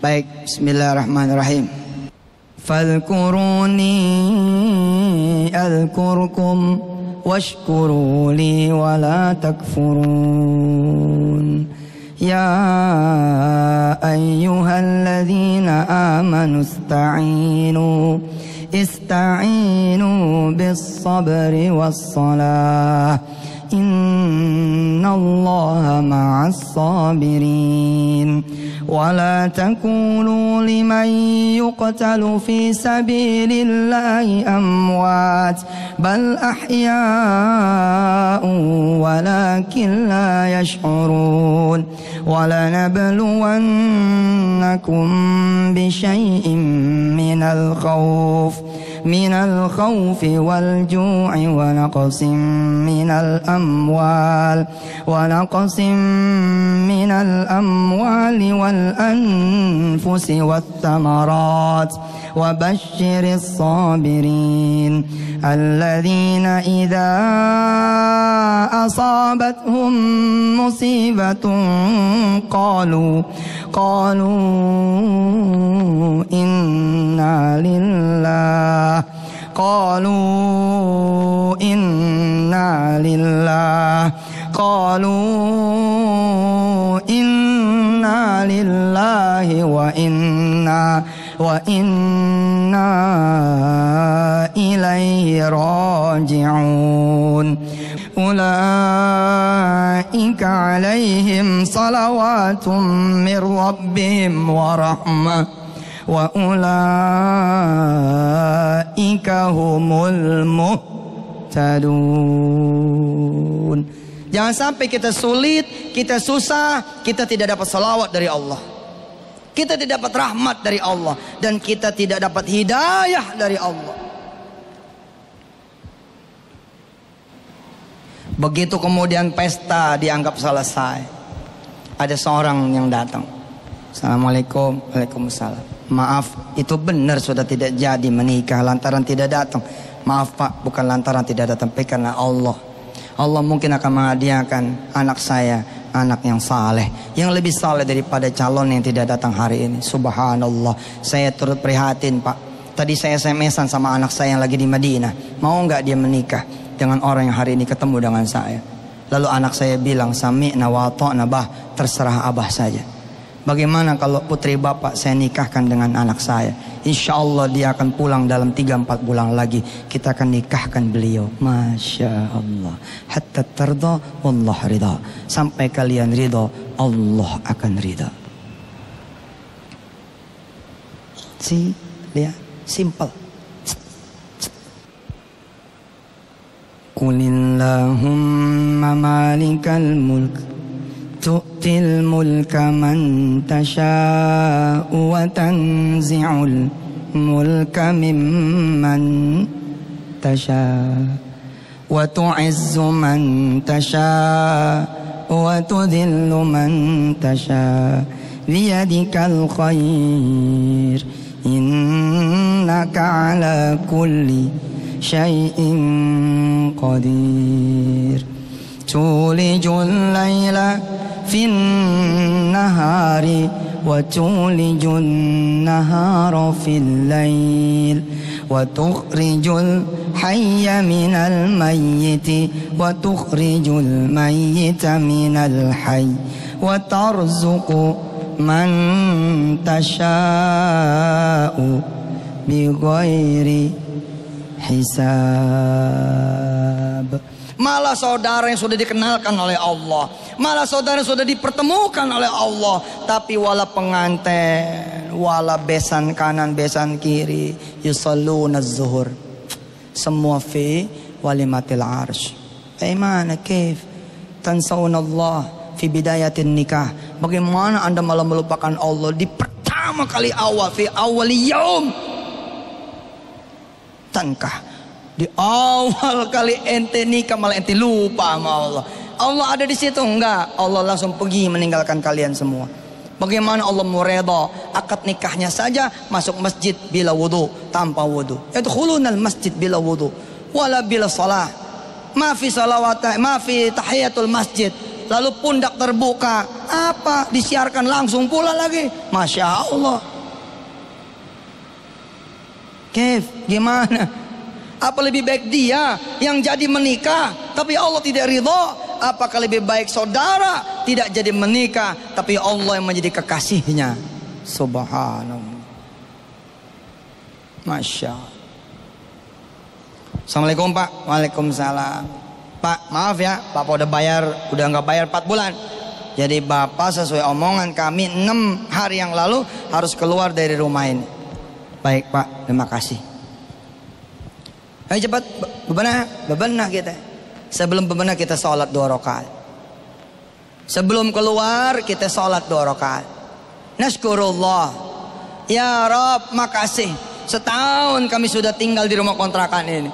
Baik, bismillahirrahmanirrahim. Fadhkuruni adhkurkum washkuru li wa la takfurun. Ya ayyuhalladzina amanu ista'inu bis sabri was salah. Innallaha ma'as sabirin. ولا تقولوا لمن يقتل في سبيل الله أموات بل أحياء ولكن لا يشعرون ولنبلونكم بشيء من الخوف والجوع ونقص من الأموال والأنفس والثمرات وبشر الصابرين الذين إذا أصابتهم مصيبة قالوا إنا لله وإنا إليه راجعون أولئك عليهم صلوات من ربهم ورحمة وأولئك هم المهتدون. Jangan sampai kita sulit, kita susah, kita tidak dapat salawat dari Allah, kita tidak dapat rahmat dari Allah, dan kita tidak dapat hidayah dari Allah. Begitu kemudian pesta dianggap selesai, ada seorang yang datang. Assalamualaikum. Waalaikumsalam. Maaf, itu benar sudah tidak jadi menikah lantaran tidak datang. Maaf Pak, bukan lantaran tidak datang, tapi karena Allah mungkin akan menghadiahkan anak saya, anak yang saleh, yang lebih saleh daripada calon yang tidak datang hari ini. Subhanallah, saya turut prihatin Pak. Tadi saya SMS-an sama anak saya yang lagi di Madinah, mau nggak dia menikah dengan orang yang hari ini ketemu dengan saya. Lalu anak saya bilang, sami'na wa ata'na bah, terserah abah saja. Bagaimana kalau putri bapak saya nikahkan dengan anak saya? Insya Allah dia akan pulang dalam 3-4 bulan lagi. Kita akan nikahkan beliau. Masya Allah. Hatta tarda wallah ridha. Sampai kalian ridha, Allah akan ridha. Lihat, simple. Qulillahumma malikal mulk tu'til mulka man tasha'u wa tanzi'ul mulka mimman tasha'u wa tu'izzu man tasha'u wa tudhillu man tasha'u biyadikal khair innaka ala kulli syai'in qadir. Tulijul layla fin nahari wa tulijul nahara fil layl wa tukhrijul hayya minal mayyiti wa tukhrijul mayyita minal hayy wa tarzuqu man tasha'u bighairi hisab. Malah saudara yang sudah dikenalkan oleh Allah, malah saudara yang sudah dipertemukan oleh Allah, tapi wala pengantin, wala besan kanan besan kiri, yusalluna zuhur, semua fi walimatil arsh. Bagaimana kif tansawna Allah fi bidayatin nikah? Bagaimana anda malah melupakan Allah di pertama kali awal, fi awali yaum tankah? Di awal kali ente nikah malah ente lupa sama Allah. Allah ada di situ? Enggak. Allah langsung pergi meninggalkan kalian semua. Bagaimana Allah mereda akad nikahnya saja masuk masjid bila wudu, tanpa wudu. Yadkhulunal masjid bila wudu wala bila salah. Ma fi salawat, ma fi tahiyatul masjid. lalu pundak terbuka. Apa? Disiarkan langsung pula lagi. Masya Allah. Kev, gimana? Apa lebih baik dia yang jadi menikah tapi Allah tidak ridho? Apakah lebih baik saudara tidak jadi menikah tapi Allah yang menjadi kekasihnya? Subhanallah. Masya Allah. Assalamualaikum Pak. Waalaikumsalam. Pak, maaf ya, Bapak udah nggak bayar 4 bulan. Jadi Bapak sesuai omongan kami 6 hari yang lalu harus keluar dari rumah ini. Baik Pak, terima kasih. Ayo cepat bebenah kita. Sebelum bebenah kita sholat 2 rakaat. Sebelum keluar kita sholat 2 rakaat. Nashkurullah. Ya Rabb, makasih. Setahun kami sudah tinggal di rumah kontrakan ini.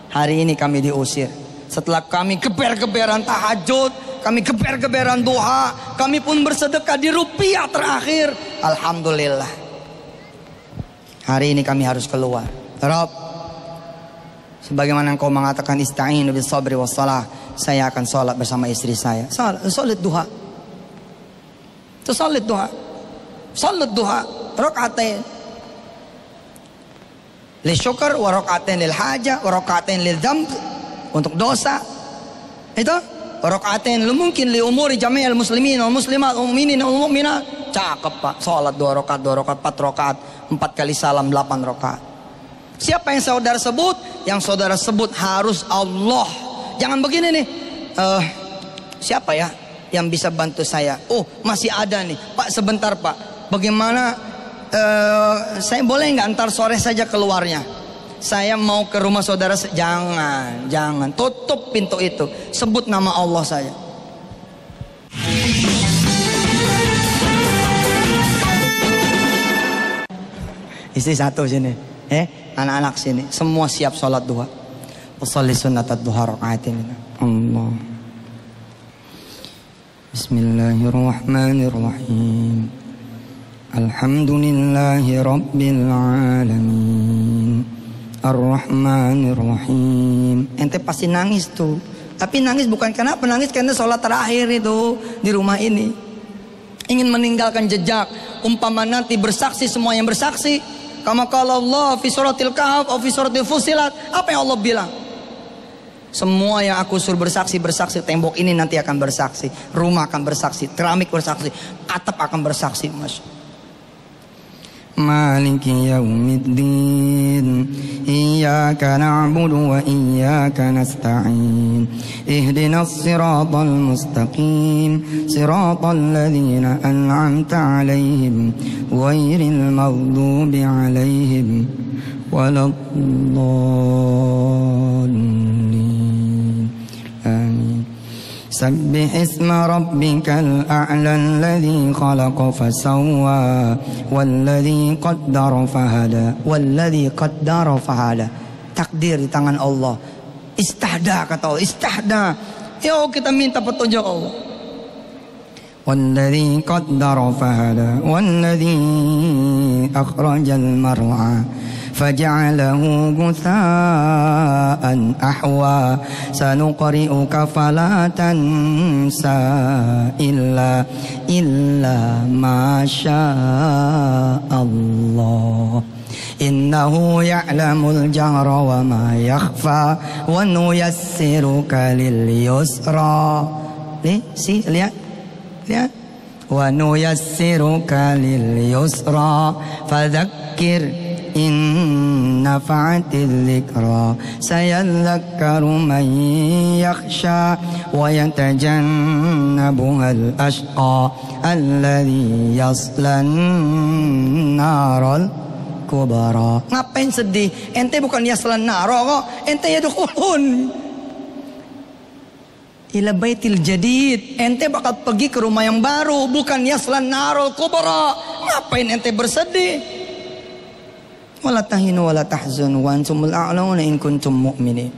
Hari ini kami diusir. Setelah kami geber-geberan tahajud, kami geber-geberan duha, kami pun bersedekah di rupiah terakhir. Alhamdulillah. Hari ini kami harus keluar. Rabb, sebagaimana engkau mengatakan ista'inu bis sabri was salah, saya akan sholat bersama istri saya. Sholat duha. Itu sholat duha. Sholat duha rakaatain. Li syukur wa rakaatain lil haja wa rakaatain lil dzamb, untuk dosa. Itu rakaatain lu mungkin li umuri jami'il muslimin wal muslimat wal mu'minin wal mu'minat. Cakep Pak. Sholat 2 rakaat, 2 rakaat, 4 rakaat, 4 kali salam 8 rakaat. Siapa yang saudara sebut? Yang saudara sebut harus Allah. Jangan begini nih. Siapa ya yang bisa bantu saya? Oh, masih ada nih. Pak, sebentar Pak. Bagaimana saya boleh nggak antar sore saja keluarnya? Saya mau ke rumah saudara. Jangan. Tutup pintu itu. Sebut nama Allah saja. Istri satu sini, anak-anak sini, semua siap sholat duha. Washolli sunnatat duha rakaatin. Allah. Bismillahirrahmanirrahim. Alhamdulillahi rabbil alamin. Ar-Rahmanir-Rahim. Ente pasti nangis tuh. Tapi nangis bukan kenapa, nangis karena sholat terakhir itu di rumah ini. Ingin meninggalkan jejak. Umpama nanti bersaksi semua yang bersaksi. Kama qala Allah fi suratil Kahf atau fi suratil Fussilat. Apa yang Allah bilang? Semua yang aku suruh bersaksi. Tembok ini nanti akan bersaksi. Rumah akan bersaksi. Keramik bersaksi. Atap akan bersaksi. Maliki yaumiddin. Iyyaka na'budu wa iyyaka nasta'in. Ihdinas siratal mustaqim. Siratal ladzina an'amta 'alaihim ghairil maghdubi 'alaihim waladdallin. Amin. Sabbih isma rabbikal a'la alladhi khalaqa fasawwa walladhi qaddara fahada. Takdir di tangan Allah. Istahda, kata Allah. Istahda. Yuk kita minta petunjuk Allah. Walladhi qaddara fahada walladhi akhrajal mar'a faja'alahu gutha'an ahwa sanuqri'uka fala tansa illa ma syaa Allah innahu ya'lamul jahra wa ma yakhfa wa nuyassiruka lil yusra. Lihat wa nuyassiruka lil yusra fadzakkir in nafa'atil dzikra sayadzakkaru man yakhsha wa yatajannabuhal ashqa alladzi yaslan naral kubra. Ngapain sedih? Ente bukan yaslan naro kok. Ente yadkhulun ila baitil jadid. Ente bakal pergi ke rumah yang baru, bukan yaslan narul kubra. Ngapain ente bersedih? Wala tahinu wala tahzanu wa antumul a'launa in kuntum mu'minin.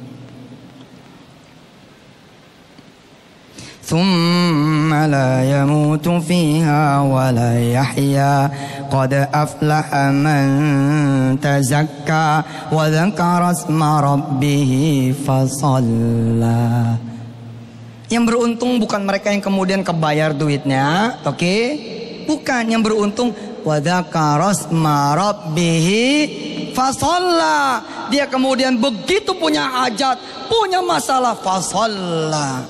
Thumma la yamutu fiha wa la yahya qad aflaha man tazakka wa dzakara isma rabbih fasalla. Yang beruntung bukan mereka yang kemudian kebayar duitnya, oke? Bukan, yang beruntung wadzakara asma rabbihi fasalla. Dia kemudian begitu punya hajat, punya masalah, fasalla.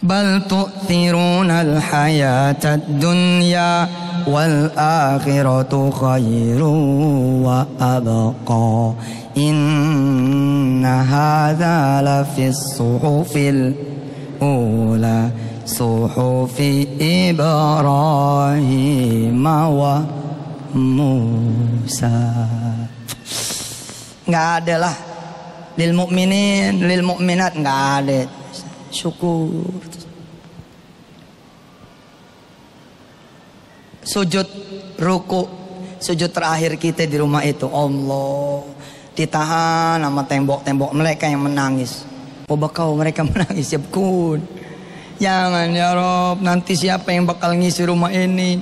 Bal tu'thirunal hayatad dunya wal akhiratu khairu wa abqa. Inna hadza lafis suhufil ula suhufi Ibrahim wa Musa. Nggak ada lah lil mu'minin lil mu'minat, nggak ada. Syukur. Sujud ruku, sujud terakhir kita di rumah itu, Allah ditahan sama tembok-tembok mereka yang menangis. Bakau mereka menangis, ya Bukun. Jangan ya Rob, nanti siapa yang bakal ngisi rumah ini?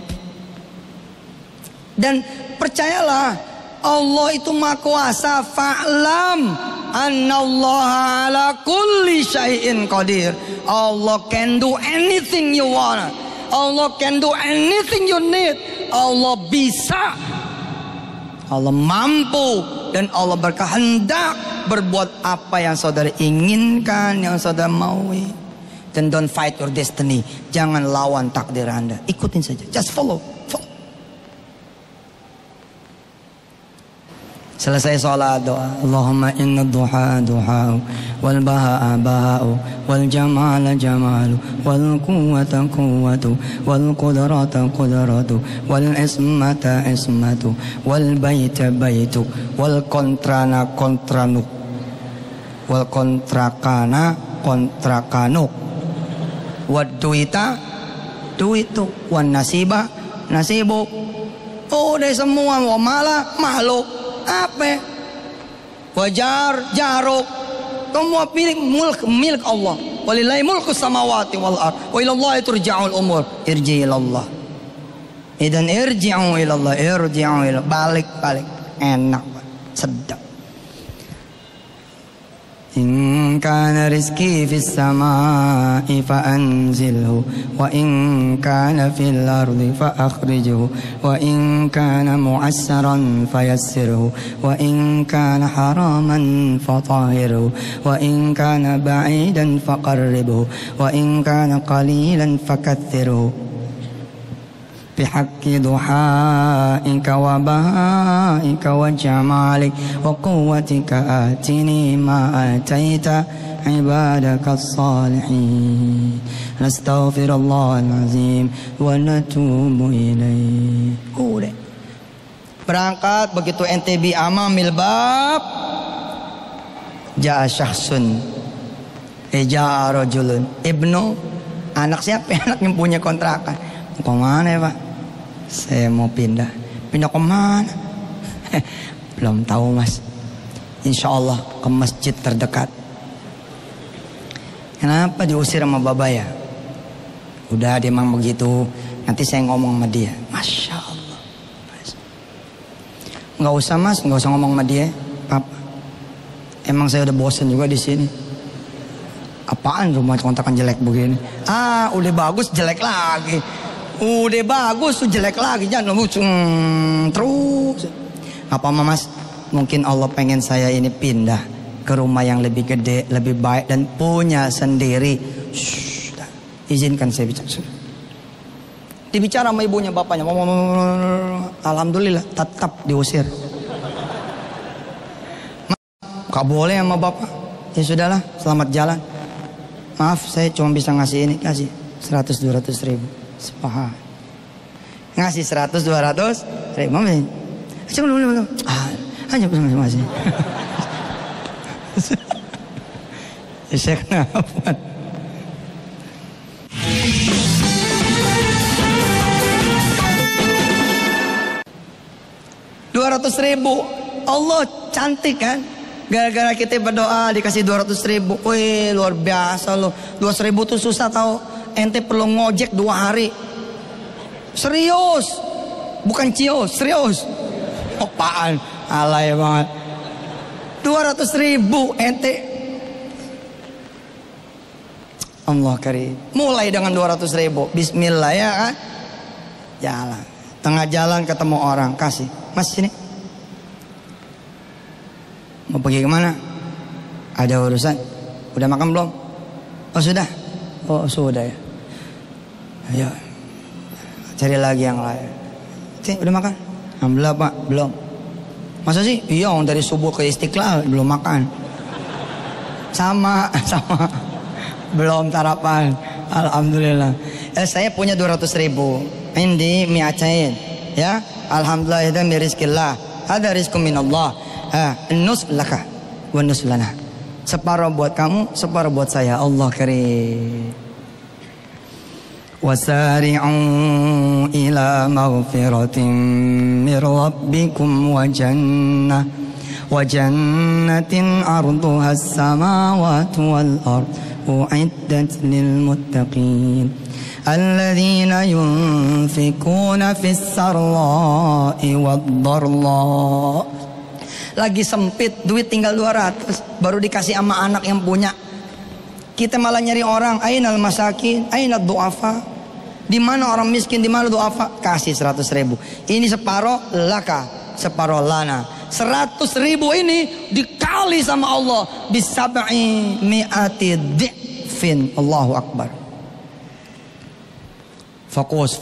Dan percayalah, Allah itu Maha Kuasa. Fa'lam annallaha ala kulli syai'in qadir. Allah can do anything you want. Allah can do anything you need. Allah bisa. Allah mampu dan Allah berkehendak berbuat apa yang saudara inginkan, yang saudara maui. Dan don't fight your destiny. Jangan lawan takdir Anda. Ikutin saja. Just follow. Selesai sholat doa, Allahumma inna duha duha'u, wal baha'a baha'u, wal jamala jamalu, wal quwwata quwwatu, wal qudrata qudratu, wal ismata ismatu, wal baita baitu, wal kontrana kontranuk, wal kontrakana kontrakanuk, wad duita duitu, wan nasiba nasibu. Oh, dari semua wa mala makhluk. Apa? Wajar, jaruk, semua milik Allah. Walillahi mulku samawati wal ard. Wa ilallahi turja'ul umur. Irji ilallah. Idan irji'u ilallah. Irji'u ilallah. Balik. Enak, sedap. In kana rizki fis samai fa anzilhu wa in kana fil ardi fa akhrijhu wa in kana mu'assaran fayassirhu wa in kana haraman fatahhirhu wa in kana ba'idan faqarribhu wa in kana qalilan fakaththirhu bihaqqi duhaika wa bahaika wa jamalik wa quwwatika atini ma ataita ibadaka salihin. Nastaghfirullahal azim wa natubu ilaih. Udah berangkat, begitu NTB amamil bab ja'a syakhsun ja'a rajulun ibnu. Anak siapa? Anak yang punya kontrakan. Mau kemana ya Pak? Saya mau pindah kemana? Belum tahu Mas. Insya Allah ke masjid terdekat. Kenapa diusir sama Babaya? Udah dia memang begitu. Nanti saya ngomong sama dia. Masya Allah. Nggak usah Mas, nggak usah ngomong sama dia. Papa, emang saya udah bosan juga di sini. Apaan rumah kontrakan jelek begini? Ah, udah bagus jelek lagi. Udah bagus tuh jelek lagi, jangan lucu terus. Apa Mas? Mungkin Allah pengen saya ini pindah ke rumah yang lebih gede, lebih baik dan punya sendiri. Shh, izinkan saya bicara. Dibicara sama ibunya, bapaknya. Alhamdulillah tetap diusir. Gak boleh sama bapak. Ya sudahlah, selamat jalan. Maaf, saya cuma bisa ngasih ini, kasih 100-200 ribu. Sepaham. Ngasih 100-200 ribu. Hanya masing-masing. Saya kenapa? 200.000. Allah cantik kan? Gara-gara kita berdoa dikasih 200.000. Wih, luar biasa loh. 200.000 tuh susah tau. Ente perlu ngojek 2 hari. Serius. Bukan cios, serius. Apaan? Alay banget. 200.000 ente. Allah karim. Mulai dengan 200.000. Bismillah ya kan. Jalan. Tengah jalan ketemu orang, kasih. Mas sini. Mau pergi kemana? Ada urusan. Udah makan belum? Oh sudah. Oh sudah ya. Ayo. Cari lagi yang lain. Udah makan? Alhamdulillah Pak, belum. Masa sih? Iya, dari subuh ke Istiqlal belum makan. Sama. Belum sarapan. Alhamdulillah. Saya punya 200.000. Indi mi'atain. Ya, alhamdulillah itu mirizkillah. Ada rizqu minallah. Nus laka wa nus lana. Separuh buat kamu, separuh buat saya. Allah karim. Wasari'u ila maghfiratin mir rabbikum wa jannatin arduha as-samawati wal ard u'iddat lil muttaqin alladzina yunfikuna fis sarra'i wad dharra. Lagi sempit, duit tinggal 200, baru dikasih sama anak yang punya. Kita malah nyari orang, ainal masakin, ainal du'afa. Di mana orang miskin, di mana du'afa? Kasih 100.000. Ini separuh laka, separuh lana. 100.000 ini dikali sama Allah bisab'i mi'ati di'fin. Allahu Akbar. Fokus.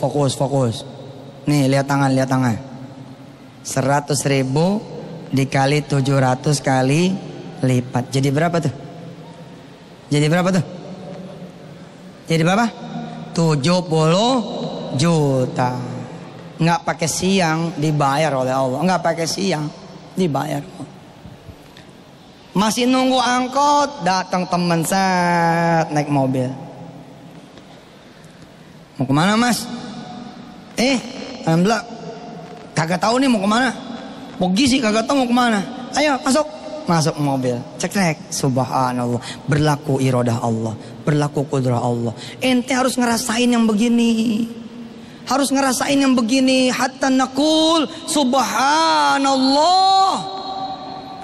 Nih lihat tangan. 100.000 dikali 700 kali lipat. Jadi berapa tuh? Jadi berapa? 70 juta. Nggak pakai siang dibayar oleh Allah. Nggak pakai siang dibayar. Masih nunggu angkot, datang teman set naik mobil. Mau kemana mas? Alhamdulillah kagak tahu nih mau kemana. Pergi sih kagak tahu mau kemana. Ayo masuk mobil. Cek. Subhanallah. Berlaku iradah Allah, berlaku kudrah Allah. Ente harus ngerasain yang begini. Hatta naqul subhanallah.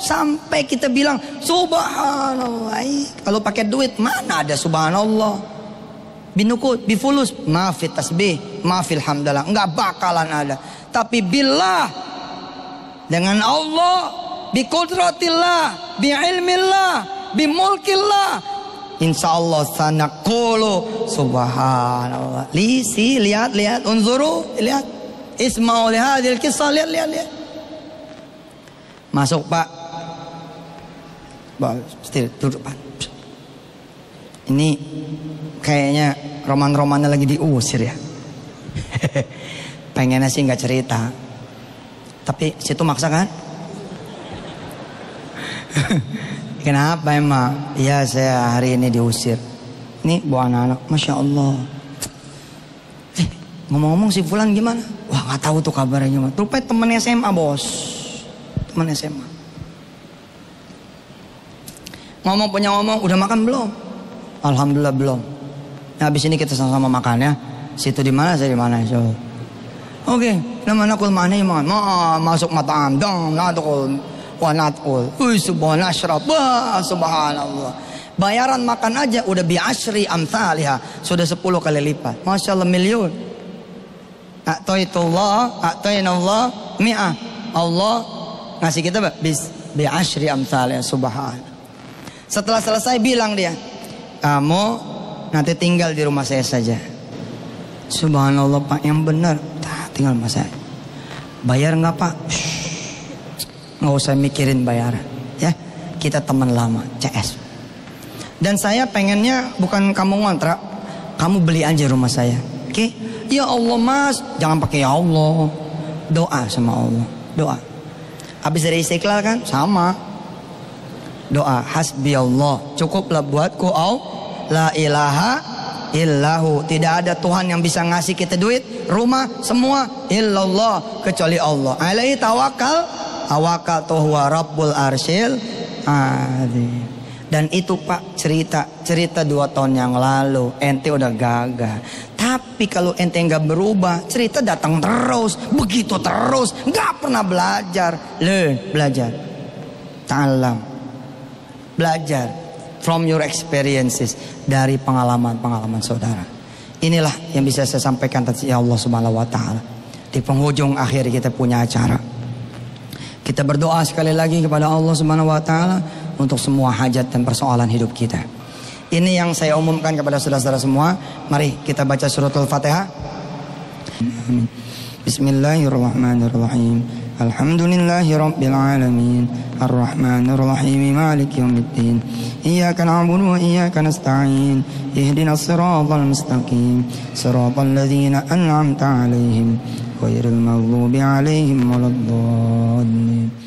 Sampai kita bilang subhanallah. Kalau pakai duit mana ada subhanallah. Binukut, bifulus, maafil tasbih, maafil hamdalah. Enggak bakalan ada. Tapi billah, dengan Allah, bi qudratillah, bi ilmillah, bi mulkillah, insyaallah sanaqulu subhanallah. Lihat, unzuru, lihat. Isma'u li hadhil qissah, lihat. Masuk Pak. Duduk Pak. Ini kayaknya roman-romannya lagi diusir ya. Pengennya sih nggak cerita. Tapi situ maksa kan? Kenapa emang? Iya saya hari ini diusir. Ini bawa anak-anak, Masya Allah. Ngomong-ngomong si Fulan gimana? Wah gak tahu tuh kabarnya gimana. Rupanya temen SMA bos. Temen SMA. Ngomong, udah makan belum? Alhamdulillah belum. Nah, habis ini kita sama-sama makan ya. Situ di mana, saya di mana. Oke, nama nakul mana yang masuk mata'am dong, nadukul wa nadukul. Subhanallah. Bayaran makan aja udah bi asyri amsalihah, sudah 10 kali lipat. Masya Allah miliun. A'tainallah mi'ah. Allah ngasih kita bi asyri amsalihah. Subhanallah. Setelah selesai bilang dia, kamu nanti tinggal di rumah saya saja. Subhanallah Pak, yang benar. Tinggal mas saya. Bayar nggak Pak? Nggak usah mikirin bayaran. Ya, kita teman lama, CS. Dan saya pengennya bukan kamu ngontrak, kamu beli aja rumah saya. Oke? Ya Allah mas, jangan pakai ya Allah. Doa sama Allah, doa. Habis dari Istiqlal kan, sama. Doa, hasbi Allah, cukuplah buatku la ilaha illahu. Tidak ada Tuhan yang bisa ngasih kita duit, rumah, semua illallah, kecuali Allah. Alaihi tawakal huwa rabbul arsyil azim. Dan itu Pak cerita 2 tahun yang lalu ente udah gagah. Tapi kalau ente nggak berubah, cerita datang terus, begitu terus, nggak pernah belajar. Belajar, ta'allam, belajar. from your experiences, dari pengalaman-pengalaman saudara. Inilah yang bisa saya sampaikan tentang Allah Subhanahu wa taala. Di penghujung akhir kita punya acara, kita berdoa sekali lagi kepada Allah Subhanahu wa taala untuk semua hajat dan persoalan hidup kita. Ini yang saya umumkan kepada saudara-saudara semua. Mari kita baca suratul Fatihah. Bismillahirrahmanirrahim. Alhamdulillahi rabbil alamin. Arrahmanir rahim. Maliki yaumiddin. Iyyaka na'budu wa iyyaka nasta'in. Ihdinas siratal mustaqim. Siratal ladzina an'amta 'alaihim ghairil maghdubi 'alaihim waladdallin.